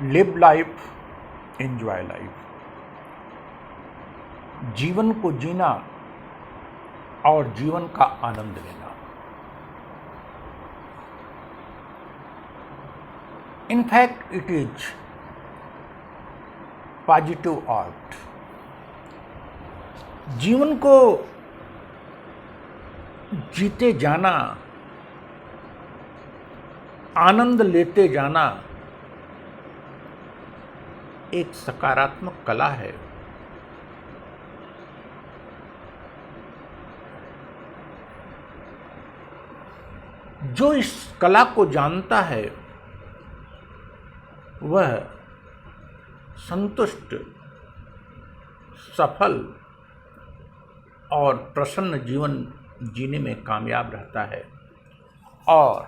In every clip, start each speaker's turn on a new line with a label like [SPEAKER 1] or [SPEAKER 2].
[SPEAKER 1] Live life, enjoy life. जीवन को जीना और जीवन का आनंद लेना। In fact, it is positive art. जीवन को जीते जाना, आनंद लेते जाना एक सकारात्मक कला है। जो इस कला को जानता है वह संतुष्ट, सफल और प्रसन्न जीवन जीने में कामयाब रहता है, और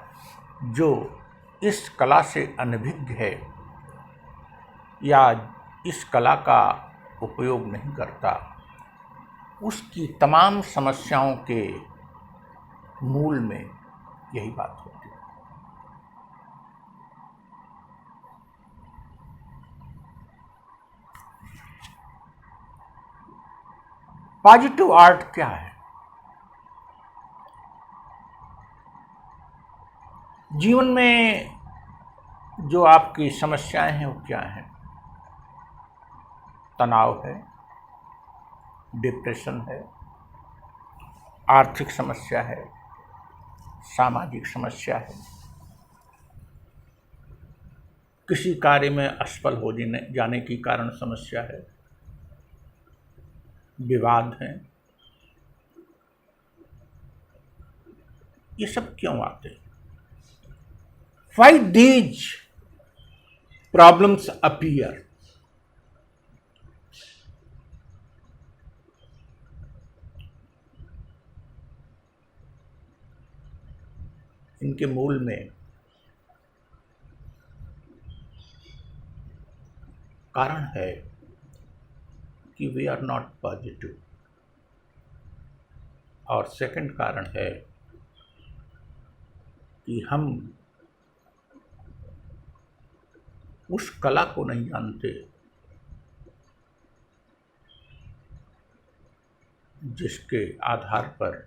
[SPEAKER 1] जो इस कला से अनभिज्ञ है या इस कला का उपयोग नहीं करता, उसकी तमाम समस्याओं के मूल में यही बात होती है। पॉजिटिव आर्ट क्या है? जीवन में जो आपकी समस्याएं हैं वो क्या हैं? तनाव है, डिप्रेशन है, आर्थिक समस्या है, सामाजिक समस्या है, किसी कार्य में असफल हो जाने के कारण समस्या है, विवाद हैं। ये सब क्यों आते हैं? Why these problems appear? इनके मूल में कारण है कि वी आर नॉट पॉजिटिव, और सेकंड कारण है कि हम उस कला को नहीं जानते जिसके आधार पर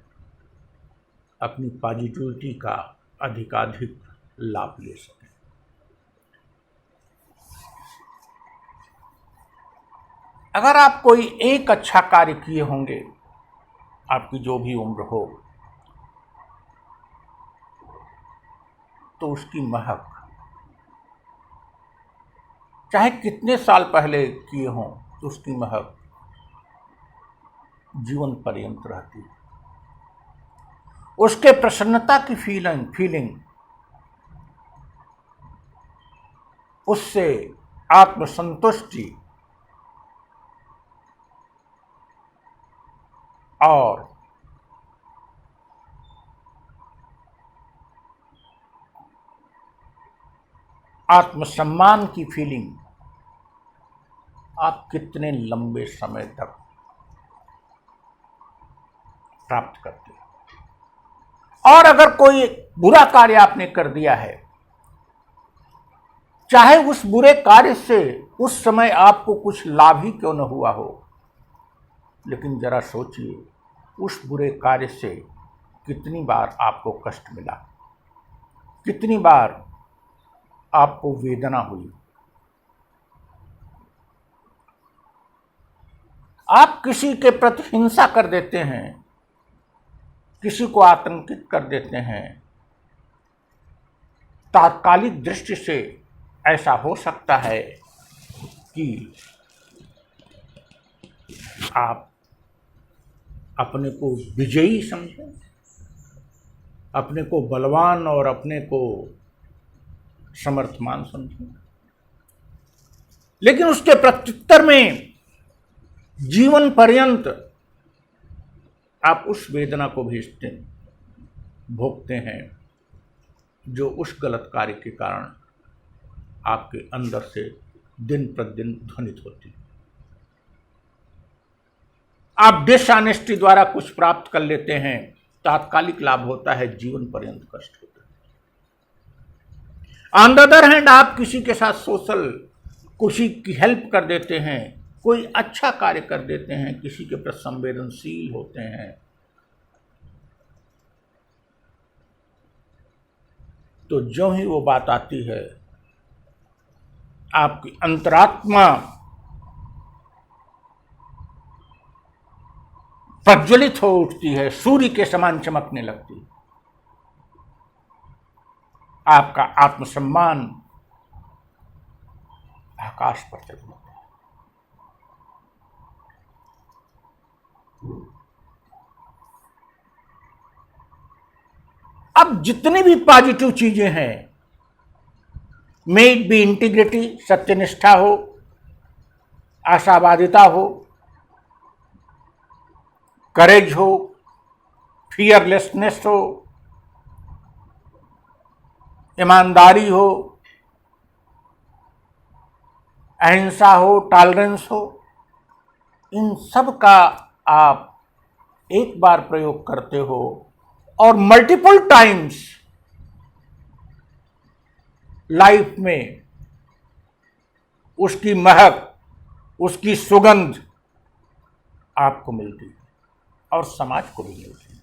[SPEAKER 1] अपनी पॉजिटिविटी का अधिकाधिक लाभ ले सकें। अगर आप कोई एक अच्छा कार्य किए होंगे, आपकी जो भी उम्र हो, तो उसकी महक चाहे कितने साल पहले किए हों, तो उसकी महक जीवन पर्यंत रहती है। उसके प्रसन्नता की फीलिंग उससे आत्मसंतुष्टि और आत्मसम्मान की फीलिंग आप कितने लंबे समय तक प्राप्त करते हैं। और अगर कोई बुरा कार्य आपने कर दिया है, चाहे उस बुरे कार्य से उस समय आपको कुछ लाभ ही क्यों न हुआ हो, लेकिन जरा सोचिए उस बुरे कार्य से कितनी बार आपको कष्ट मिला, कितनी बार आपको वेदना हुई। आप किसी के प्रति हिंसा कर देते हैं, किसी को आतंकित कर देते हैं। तात्कालिक दृष्टि से ऐसा हो सकता है कि आप अपने को विजयी समझें, अपने को बलवान और अपने को समर्थमान समझें, लेकिन उसके प्रत्युत्तर में जीवन पर्यंत आप उस वेदना को भोगते हैं जो उस गलत कार्य के कारण आपके अंदर से दिन प्रतिदिन ध्वनित होती है। आप डिसऑनेस्टी द्वारा कुछ प्राप्त कर लेते हैं, तात्कालिक लाभ होता है, जीवन पर्यंत कष्ट होता है। ऑन द अदर हैंड, आप किसी के साथ सोशल किसी की हेल्प कर देते हैं, कोई अच्छा कार्य कर देते हैं, किसी के प्रति संवेदनशील होते हैं, तो जो ही वो बात आती है आपकी अंतरात्मा प्रज्वलित हो उठती है, सूर्य के समान चमकने लगती है। आपका आत्मसम्मान आकाश पर चल जाता है। अब जितनी भी पॉजिटिव चीजें हैं, मे इट बी इंटीग्रिटी, सत्यनिष्ठा हो, आशावादिता हो, करेज हो, फियरलेसनेस हो, ईमानदारी हो, अहिंसा हो, टॉलरेंस हो, इन सब का आप एक बार प्रयोग करते हो और मल्टीपल टाइम्स लाइफ में उसकी महक, उसकी सुगंध आपको मिलती है और समाज को भी मिलती है।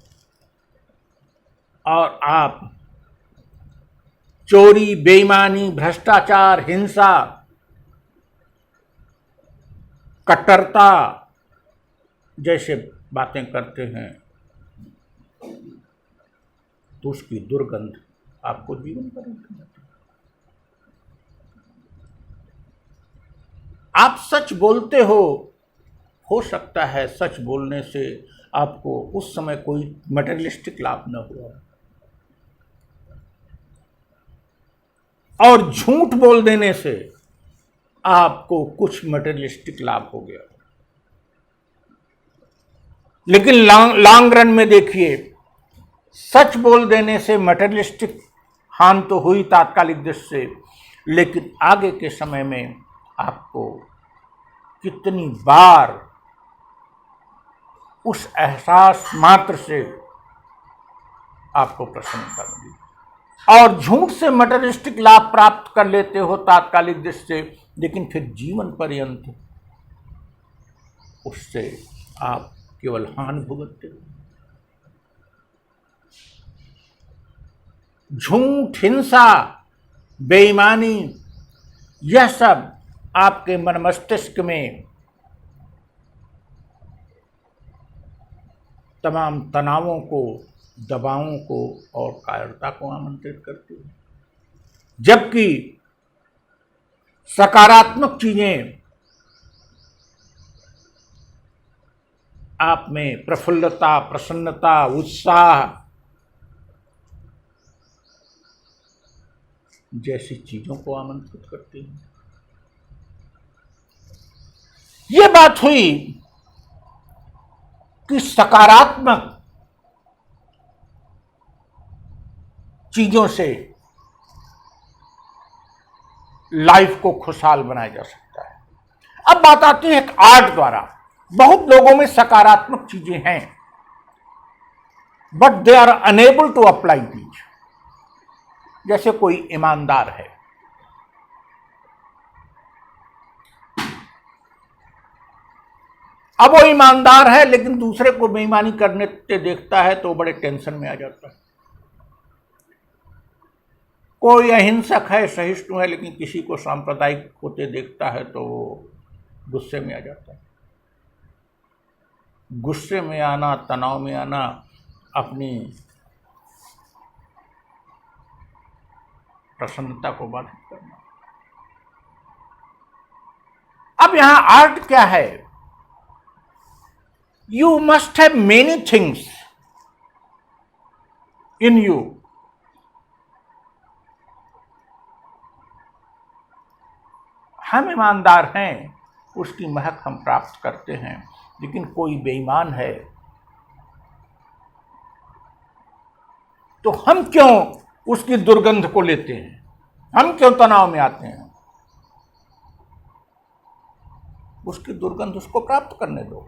[SPEAKER 1] और आप चोरी, बेईमानी, भ्रष्टाचार, हिंसा, कट्टरता जैसे बातें करते हैं तो उसकी दुर्गंध आपको जीवन पर मिलती है। आप सच बोलते हो सकता है सच बोलने से आपको उस समय कोई मटेरियलिस्टिक लाभ न हुआ, और झूठ बोल देने से आपको कुछ मटेरियलिस्टिक लाभ हो गया। लेकिन लॉन्ग रन में देखिए, सच बोल देने से मटेरियलिस्टिक हानि तो हुई तात्कालिक दृष्टि से, लेकिन आगे के समय में आपको कितनी बार उस एहसास मात्र से आपको प्रसन्नता मिली। और झूठ से मटेरियलिस्टिक लाभ प्राप्त कर लेते हो तात्कालिक दृष्टि से, लेकिन फिर जीवन पर्यंत उससे आप केवल हानि भुगतते हो। झूठ, हिंसा, बेईमानी, यह सब आपके मन मस्तिष्क में तमाम तनावों को, दबावों को और कायरता को आमंत्रित करती है, जबकि सकारात्मक चीजें आप में प्रफुल्लता, प्रसन्नता, उत्साह जैसी चीजों को आमंत्रित करती है। ये बात हुई कि सकारात्मक चीजों से लाइफ को खुशहाल बनाया जा सकता है। अब बात आती है एक आर्ट द्वारा। बहुत लोगों में सकारात्मक चीजें हैं, but they are unable to apply these. जैसे कोई ईमानदार है, अब वो ईमानदार है लेकिन दूसरे को बेईमानी करने से देखता है तो बड़े टेंशन में आ जाता है। कोई अहिंसक है, सहिष्णु है, लेकिन किसी को सांप्रदायिक होते देखता है तो वो गुस्से में आ जाता है। गुस्से में आना, तनाव में आना, अपनी प्रसन्नता को बाधित करना। अब यहां आर्ट क्या है? You must have many things in you. हम ईमानदार हैं, उसकी महक हम प्राप्त करते हैं, लेकिन कोई बेईमान है तो हम क्यों उसकी दुर्गंध को लेते हैं? हम क्यों तनाव में आते हैं? उसकी दुर्गंध उसको प्राप्त करने दो,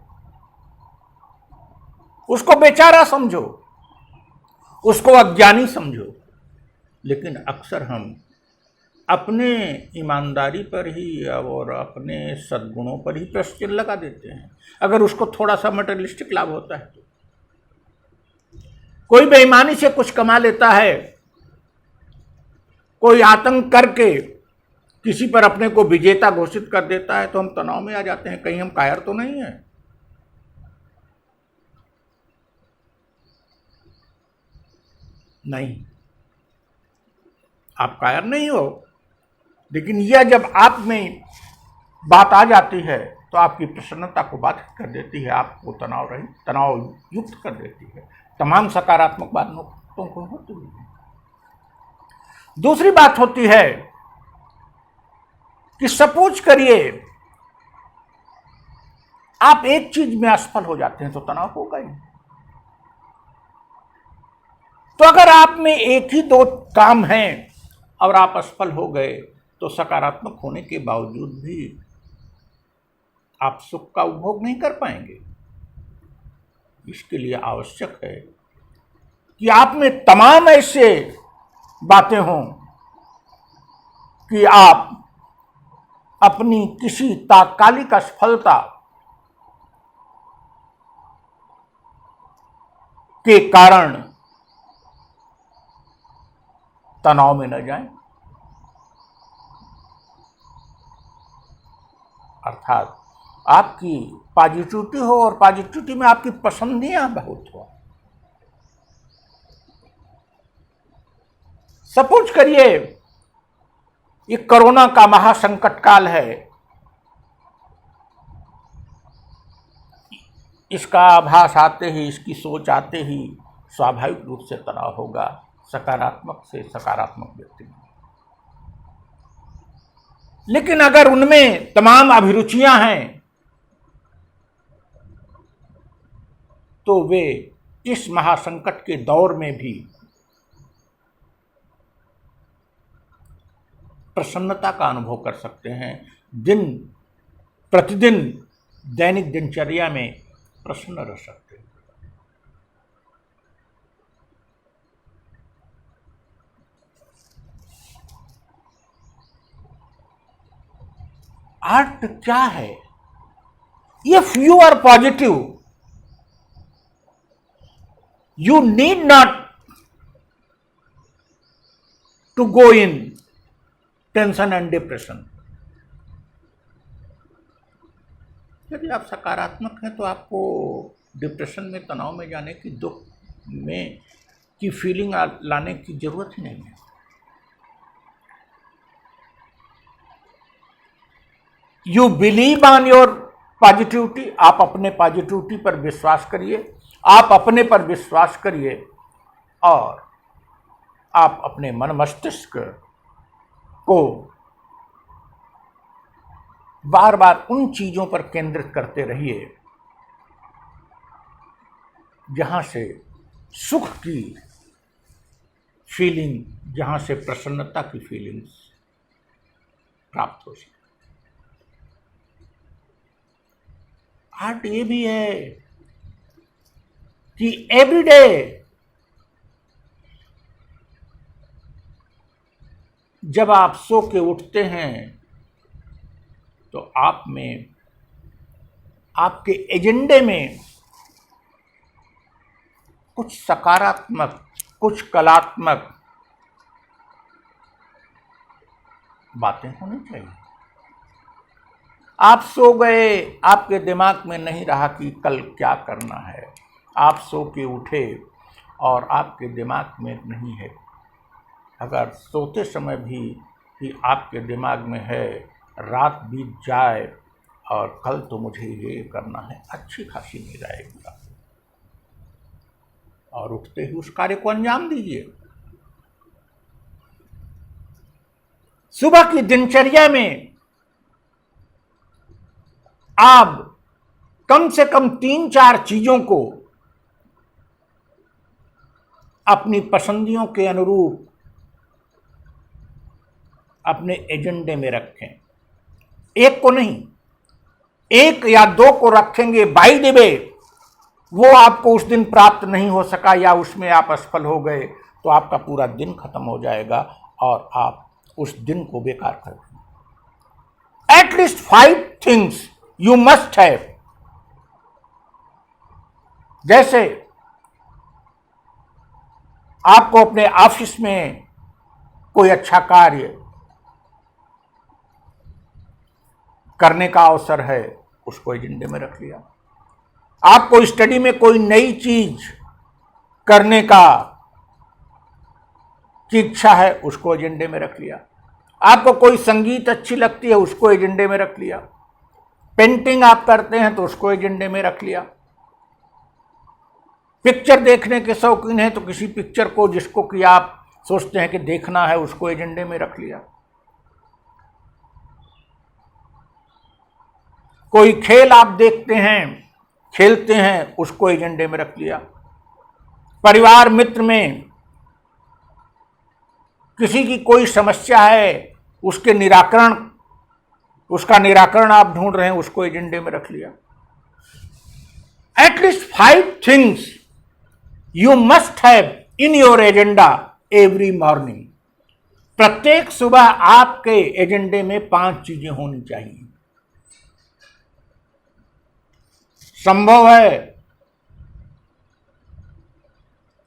[SPEAKER 1] उसको बेचारा समझो, उसको अज्ञानी समझो। लेकिन अक्सर हम अपने ईमानदारी पर ही और अपने सद्गुणों पर ही प्रश्न चिन्ह लगा देते हैं। अगर उसको थोड़ा सा मटेरियलिस्टिक लाभ होता है तो कोई बेईमानी से कुछ कमा लेता है, कोई आतंक करके किसी पर अपने को विजेता घोषित कर देता है, तो हम तनाव में आ जाते हैं, कहीं हम कायर तो नहीं है। नहीं, आप कायर नहीं हो, लेकिन यह जब आप में बात आ जाती है तो आपकी प्रसन्नता को बाधित कर देती है, आपको तनाव युक्त कर देती है। तमाम सकारात्मक बातों को होती है। दूसरी बात होती है कि सपोज करिए आप एक चीज में असफल हो जाते हैं तो तनाव होगा ही। तो अगर आप में एक ही दो काम हैं और आप असफल हो गए तो सकारात्मक होने के बावजूद भी आप सुख का उपभोग नहीं कर पाएंगे। इसके लिए आवश्यक है कि आप में तमाम ऐसे बातें हों कि आप अपनी किसी तात्कालिक असफलता के कारण तनाव में न जाएं, अर्थात आपकी पॉजिटिविटी हो और पॉजिटिविटी में आपकी पसंदियां बहुत हो। सपोज करिए ये कोरोना का महासंकट काल है, इसका आभास आते ही, इसकी सोच आते ही स्वाभाविक रूप से तनाव होगा सकारात्मक से सकारात्मक व्यक्ति में। लेकिन अगर उनमें तमाम अभिरुचियां हैं तो वे इस महासंकट के दौर में भी प्रसन्नता का अनुभव कर सकते हैं, दिन प्रतिदिन दैनिक दिनचर्या में प्रसन्न रह सकते हैं। आर्ट क्या है? If you are positive, you need not to go in tension and depression. यदि आप सकारात्मक हैं तो आपको डिप्रेशन में, तनाव में जाने की, दुख में की फीलिंग लाने की जरूरत ही नहीं है। You believe on your positivity, आप अपने पॉजिटिविटी पर विश्वास करिए, आप अपने पर विश्वास करिए और आप अपने मन मस्तिष्क को बार बार उन चीजों पर केंद्रित करते रहिए जहां से सुख की फीलिंग, जहां से प्रसन्नता की फीलिंग्स प्राप्त हो सके। आर्ट ये भी है कि एवरीडे जब आप सो के उठते हैं तो आप में, आपके एजेंडे में कुछ सकारात्मक, कुछ कलात्मक बातें होनी चाहिए। आप सो गए, आपके दिमाग में नहीं रहा कि कल क्या करना है। आप सो के उठे और आपके दिमाग में नहीं है। अगर सोते समय भी आपके दिमाग में है रात बीत जाए और कल तो मुझे ये करना है, अच्छी खासी नींद आएगी और उठते ही उस कार्य को अंजाम दीजिए। सुबह की दिनचर्या में आप कम से कम 3-4 चीजों को अपनी पसंदियों के अनुरूप अपने एजेंडे में रखें। एक को नहीं, 1 या 2 को रखेंगे, बाय द वे वो आपको उस दिन प्राप्त नहीं हो सका या उसमें आप असफल हो गए तो आपका पूरा दिन खत्म हो जाएगा और आप उस दिन को बेकार कर दें। At least 5 things you must have. जैसे आपको अपने ऑफिस में कोई अच्छा कार्य करने का अवसर है, उसको एजेंडे में रख लिया। आपको स्टडी में कोई नई चीज करने की इच्छा है, उसको एजेंडे में रख लिया। आपको कोई संगीत अच्छी लगती है, उसको एजेंडे में रख लिया। पेंटिंग आप करते हैं तो उसको एजेंडे में रख लिया। पिक्चर देखने के शौकीन हैं तो किसी पिक्चर को जिसको कि आप सोचते हैं कि देखना है, उसको एजेंडे में रख लिया। कोई खेल आप देखते हैं, खेलते हैं, उसको एजेंडे में रख लिया। परिवार मित्र में किसी की कोई समस्या है, उसका निराकरण आप ढूंढ रहे हैं, उसको एजेंडे में रख लिया। At least 5 things you must have in your agenda every morning. प्रत्येक सुबह आपके एजेंडे में 5 चीजें होनी चाहिए। संभव है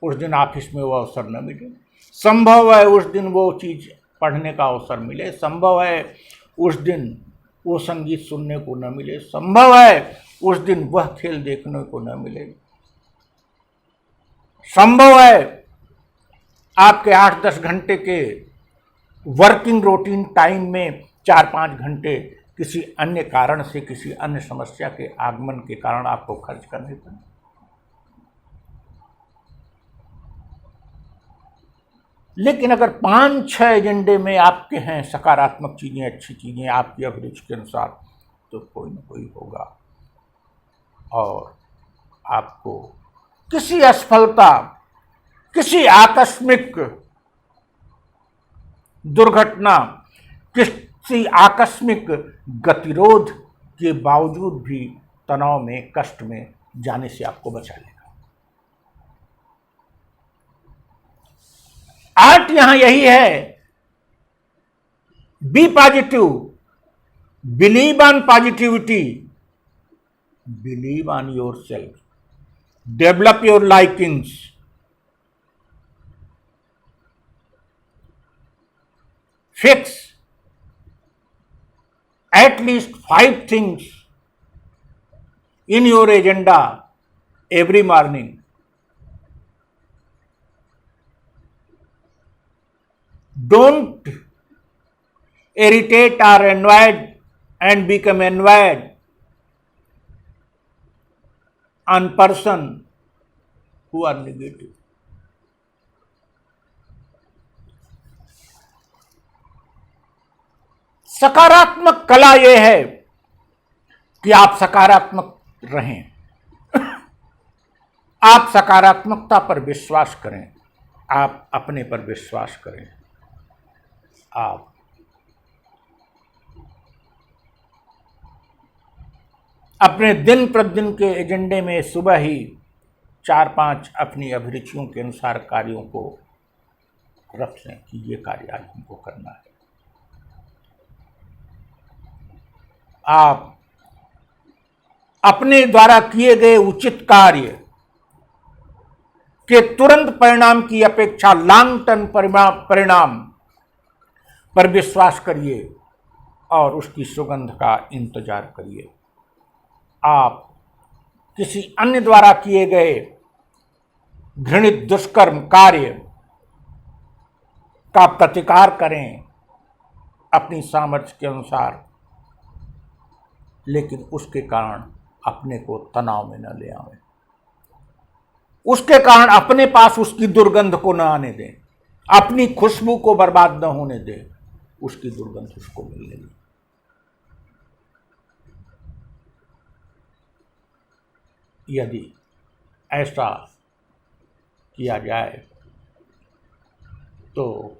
[SPEAKER 1] उस दिन ऑफिस में वो अवसर न मिले, संभव है उस दिन वो चीज पढ़ने का अवसर मिले, संभव है उस दिन वो संगीत सुनने को न मिले, संभव है उस दिन वह खेल देखने को न मिले, संभव है आपके 8-10 घंटे के वर्किंग रूटीन टाइम में 4-5 घंटे किसी अन्य कारण से, किसी अन्य समस्या के आगमन के कारण आपको खर्च करने पड़े। लेकिन अगर 5-6 एजेंडे में आपके हैं सकारात्मक चीजें, अच्छी चीजें आपकी अभिरुचि के अनुसार, तो कोई ना कोई होगा और आपको किसी असफलता, किसी आकस्मिक दुर्घटना, किसी आकस्मिक गतिरोध के बावजूद भी तनाव में, कष्ट में जाने से आपको बचा लेगा। आर्ट यहां यही है, be positive, believe on positivity, believe on yourself, develop your likings, fix at least 5 things in your agenda every morning. Don't irritate or annoyed and become annoyed on person who are negative. सकारात्मक कला यह है कि आप सकारात्मक रहें, आप सकारात्मकता पर विश्वास करें, आप अपने पर विश्वास करें, आप अपने दिन प्रतिदिन के एजेंडे में सुबह ही 4-5 अपनी अभिरुचियों के अनुसार कार्यों को रख लें कि ये कार्य आज हमको करना है। आप अपने द्वारा किए गए उचित कार्य के तुरंत परिणाम की अपेक्षा लॉन्ग टर्म परिणाम पर विश्वास करिए और उसकी सुगंध का इंतजार करिए। आप किसी अन्य द्वारा किए गए घृणित दुष्कर्म कार्य का प्रतिकार करें अपनी सामर्थ्य के अनुसार, लेकिन उसके कारण अपने को तनाव में न ले आवें, उसके कारण अपने पास उसकी दुर्गंध को न आने दें, अपनी खुशबू को बर्बाद न होने दें, उसकी दुर्गंध उसको मिलने दें। यदि ऐसा किया जाए तो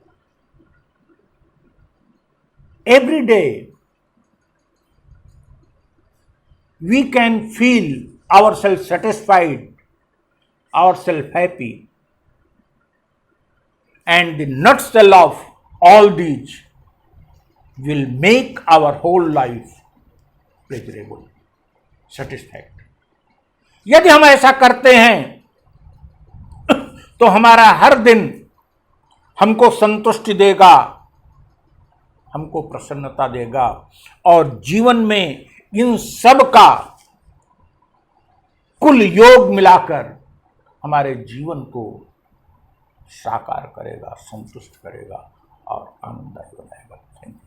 [SPEAKER 1] every day we can feel ourselves satisfied, ourselves happy, and the nutshell of all these will make our whole life pleasurable, satisfactory. यदि हम ऐसा करते हैं तो हमारा हर दिन हमको संतुष्टि देगा, हमको प्रसन्नता देगा और जीवन में इन सब का कुल योग मिलाकर हमारे जीवन को साकार करेगा, संतुष्ट करेगा और आनंददायी बनाएगा। Thank you.